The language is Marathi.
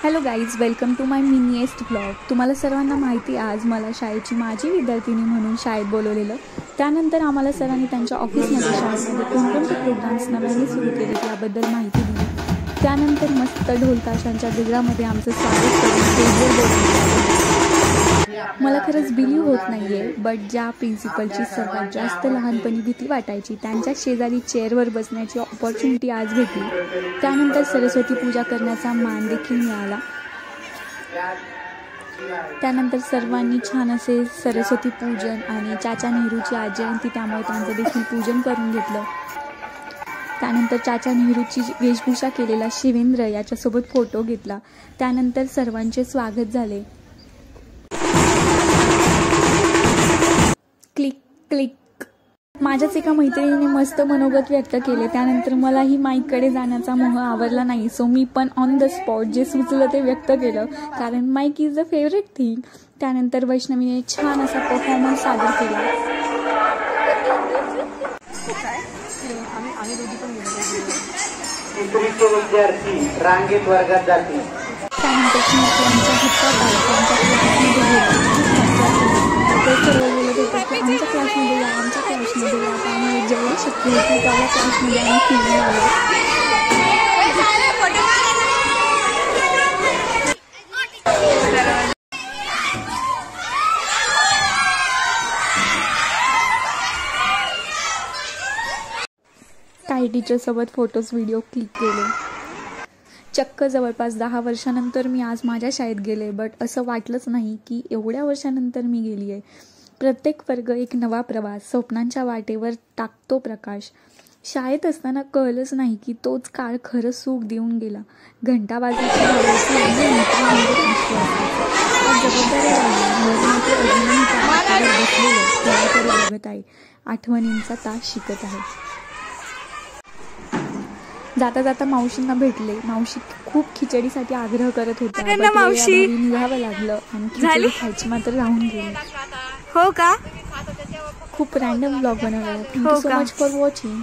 Hello guys, welcome to my miniest blog. तुम्हाला सर्वांना माहिती आहे, आज मला शाळेची माझी विद्यार्थिनी म्हणून शाळेत बोलवलेलं. त्यानंतर आम्हाला सरांनी त्यांच्या ऑफिसमध्ये शाळेमध्ये कोणकोणते प्रोग्राम्स नव्याने सुरू केले याबद्दल माहिती दिली. त्यानंतर मस्त ढोलताशांच्या गजरामध्ये आमचं स्वागत करून स्टेजवर बोलवलं. मला खरंच बिलीव्ह होत नाही आहे, बट ज्या प्रिन्सिपलची सर्वात जास्त लहानपणी भीती वाटायची त्यांच्या शेजारी चेअरवर बसण्याची ऑपॉर्च्युनिटी आज भेटली. त्यानंतर सरस्वती पूजा करण्याचा मान देखील मिळाला. त्यानंतर सर्वांनी छान असे सरस्वती पूजन आणि चाचा नेहरूची आज जयंती, त्यामुळे त्यांचं देखील पूजन करून घेतलं. त्यानंतर चाचा नेहरूची वेशभूषा केलेला शिवेंद्र याच्यासोबत फोटो घेतला. त्यानंतर सर्वांचे स्वागत झाले. Click click. माझ्याच एका मैत्रिणीने मस्त मनोगत व्यक्त केले. त्यानंतर मलाही माईककडे जाण्याचा मोह आवरला नाही, सो मी पण ऑन द स्पॉट जे सुचलं ते व्यक्त केलं, कारण mike is the favourite thing. त्यानंतर वैष्णवीने छान असा परफॉर्मन्स सादर केला. रांगेत वर्गात जाते. त्यानंतर आमच्या क्लासमध्ये या, आमच्या क्लासमध्ये या. त्यामुळे जेवढी शक्य होती तेवढ्या क्लासमध्ये आम्ही फिरून आलो. काही टीचरसोबत फोटोज व्हिडिओ क्लिक केले. चक्क जवळपास 10 वर्षानंतर मी आज माझ्या शाळेत गेले, बट असं वाटलंच नाही की एवढ्या वर्षानंतर मी गेली आहे. प्रत्येक वर्ग एक नवा प्रवास, स्वप्नांच्या वाटेवर टाकतो प्रकाश. शाळेत असताना कळलंच नाही की तोच काळ खरं सुख देऊन गेला. घंटा वाजवायची बघत आहे, आठवणींचा तास शिकत आहे. जाता जाता मावशींना भेटले. मावशी खूप खिचडीसाठी आग्रह करत होत्या. निघावं लागलं आणि खिचडी खायची मात्र राहून गेली. हो का? खूप रॅन्डम ब्लॉग बनवला. Thank you so much for watching.